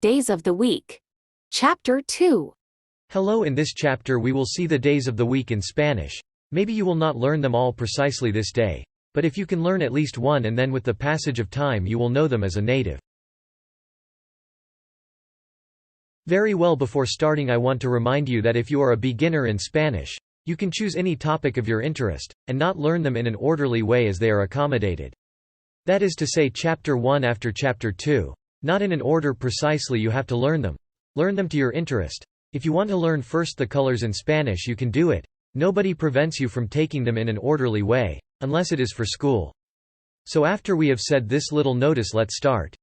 Days of the Week. Chapter 2. Hello, in this chapter we will see the days of the week in Spanish. Maybe you will not learn them all precisely this day, but if you can learn at least one and then with the passage of time you will know them as a native. Very well, before starting I want to remind you that if you are a beginner in Spanish, you can choose any topic of your interest, and not learn them in an orderly way as they are accommodated. That is to say, Chapter 1 after Chapter 2. Not in an order precisely, you have to learn them. Learn them to your interest. If you want to learn first the colors in Spanish, you can do it. Nobody prevents you from taking them in an orderly way, unless it is for school. So after we have said this little notice, let's start.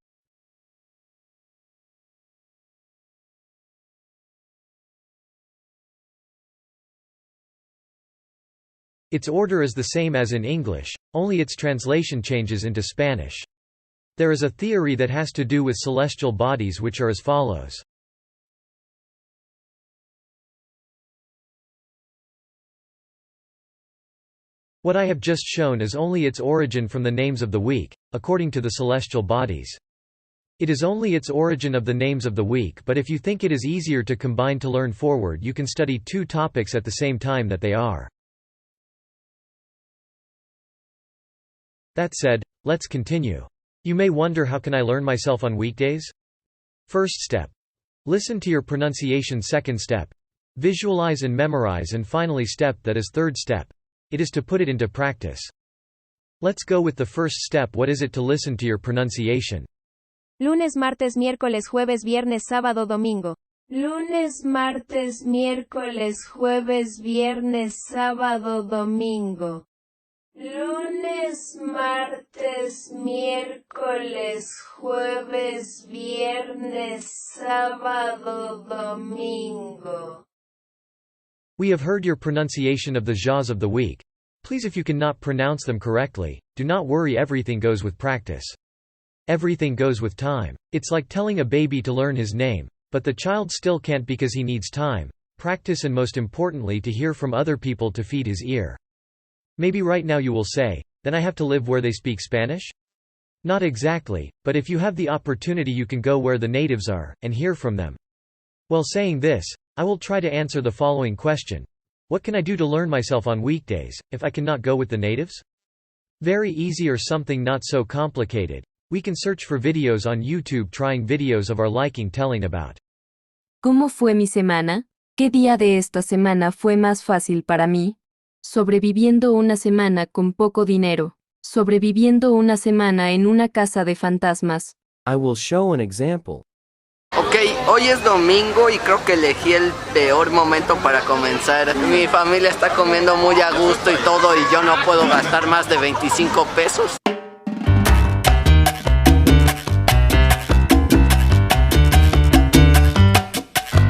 Its order is the same as in English, only its translation changes into Spanish. There is a theory that has to do with celestial bodies which are as follows. What I have just shown is only its origin from the names of the week, according to the celestial bodies. It is only its origin of the names of the week, but if you think it is easier to combine to learn forward, you can study two topics at the same time that they are. That said, let's continue. You may wonder, how can I learn myself on weekdays? First step. Listen to your pronunciation. Second step. Visualize and memorize, and finally that is third step. It is to put it into practice. Let's go with the first step. What is it to listen to your pronunciation? Lunes, martes, miércoles, jueves, viernes, sábado, domingo. Lunes, martes, miércoles, jueves, viernes, sábado, domingo. Lunes, martes, miércoles, jueves, viernes, sábado, domingo. We have heard your pronunciation of the jaws of the week. Please, if you cannot pronounce them correctly, do not worry, everything goes with practice. Everything goes with time. It's like telling a baby to learn his name, but the child still can't because he needs time, practice, and most importantly to hear from other people to feed his ear. Maybe right now you will say, then I have to live where they speak Spanish? Not exactly, but if you have the opportunity you can go where the natives are, and hear from them. Well, saying this, I will try to answer the following question. What can I do to learn myself on weekdays, if I cannot go with the natives? Very easy, or something not so complicated. We can search for videos on YouTube, trying videos of our liking telling about. ¿Cómo fue mi semana? ¿Qué día de esta semana fue más fácil para mí? Sobreviviendo una semana con poco dinero. Sobreviviendo una semana en una casa de fantasmas. I will show an example. Ok, hoy es domingo y creo que elegí el peor momento para comenzar. Mi familia está comiendo muy a gusto y todo, y yo no puedo gastar más de 25 pesos.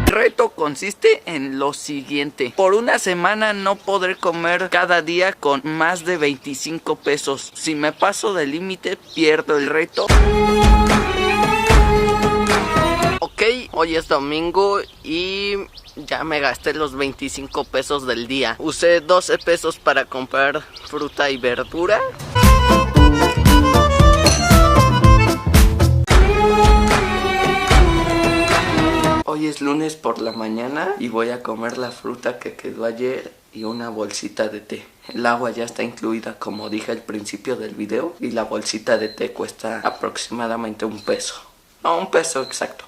El reto consiste en lo siguiente: por una semana no podré comer cada día con más de 25 pesos. Si me paso del límite, pierdo el reto. Ok, hoy es domingo y ya me gasté los 25 pesos del día. Usé 12 pesos para comprar fruta y verdura. Hoy es lunes por la mañana y voy a comer la fruta que quedó ayer y una bolsita de té. El agua ya está incluida, como dije al principio del video, y la bolsita de té cuesta aproximadamente un peso. No, un peso exacto.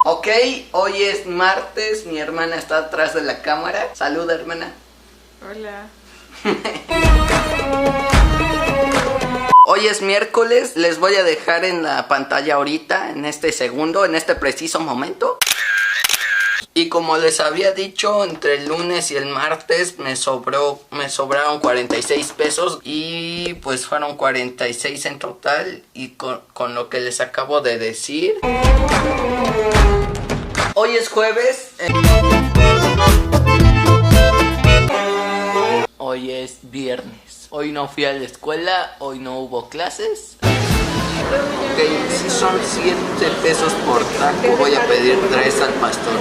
Ok, hoy es martes, mi hermana está atrás de la cámara. Saluda, hermana. Hola. Hoy es miércoles, les voy a dejar en la pantalla ahorita, en este segundo, en este preciso momento. Y como les había dicho, entre el lunes y el martes me sobraron 46 pesos y pues fueron 46 en total, y con lo que les acabo de decir. Hoy es jueves. Hoy es viernes. Hoy no fui a la escuela, hoy no hubo clases. Ok, si son 7 pesos por taco, voy a pedir 3 al pastor.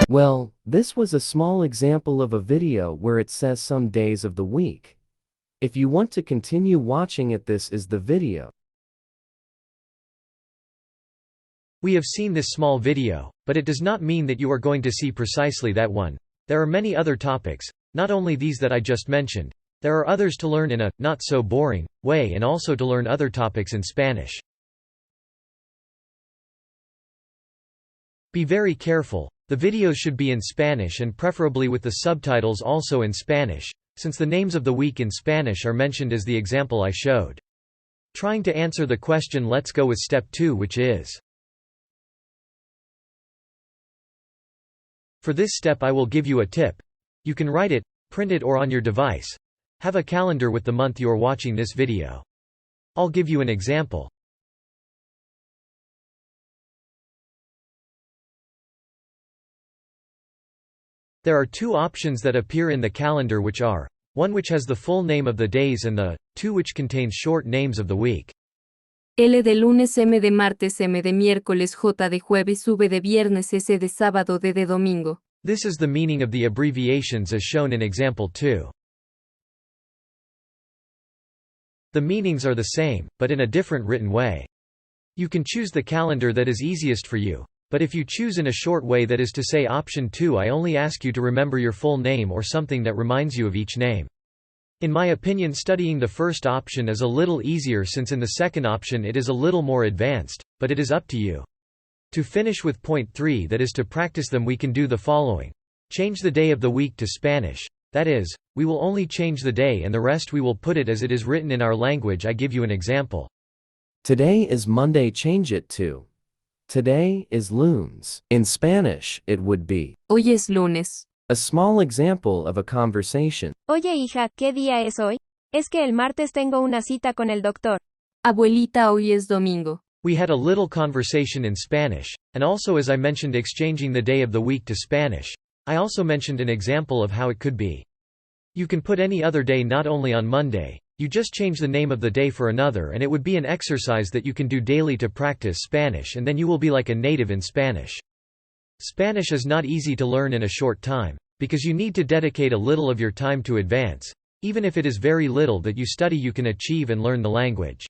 Well, this was a small example of a video where it says some days of the week. If you want to continue watching it, this is the video. We have seen this small video, but it does not mean that you are going to see precisely that one. There are many other topics, not only these that I just mentioned. There are others to learn in a not so boring way, and also to learn other topics in Spanish. Be very careful. The videos should be in Spanish and preferably with the subtitles also in Spanish, since the names of the week in Spanish are mentioned as the example I showed. Trying to answer the question, let's go with step 2, which is. For this step I will give you a tip. You can write it, print it, or on your device. Have a calendar with the month you are watching this video. I'll give you an example. There are 2 options that appear in the calendar, which are 1 which has the full name of the days and the 2 which contains short names of the week. L de lunes, M de martes, M de miércoles, J de jueves, V de viernes, S de sábado, D de domingo. This is the meaning of the abbreviations as shown in example 2. The meanings are the same, but in a different written way. You can choose the calendar that is easiest for you, but if you choose in a short way, that is to say option 2, I only ask you to remember your full name or something that reminds you of each name. In my opinion, studying the first option is a little easier, since in the second option it is a little more advanced, but it is up to you. To finish with point 3, that is to practice them, we can do the following. Change the day of the week to Spanish. That is, we will only change the day and the rest we will put it as it is written in our language. I give you an example. Today is Monday, change it to. Today is lunes. In Spanish, it would be. Hoy es lunes. A small example of a conversation. Oye hija, ¿qué día es hoy? Es que el martes tengo una cita con el doctor. Abuelita, hoy es domingo. We had a little conversation in Spanish, and also as I mentioned exchanging the day of the week to Spanish. I also mentioned an example of how it could be. You can put any other day, not only on Monday. You just change the name of the day for another, and it would be an exercise that you can do daily to practice Spanish, and then you will be like a native in Spanish. Spanish is not easy to learn in a short time, because you need to dedicate a little of your time to advance. Even if it is very little that you study, you can achieve and learn the language.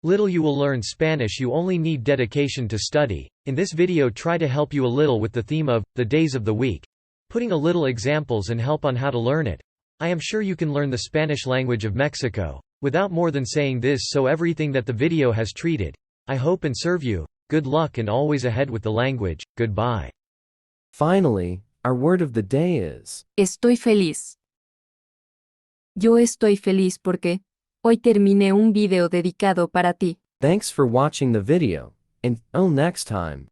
Little you will learn Spanish, you only need dedication to study. In this video try to help you a little with the theme of, the days of the week. Putting a little examples and help on how to learn it. I am sure you can learn the Spanish language of Mexico, without more than saying this, so everything that the video has treated. I hope and serve you. Good luck and always ahead with the language. Goodbye. Finally, our word of the day is. Estoy feliz. Yo estoy feliz porque hoy terminé un video dedicado para ti. Thanks for watching the video, and until next time.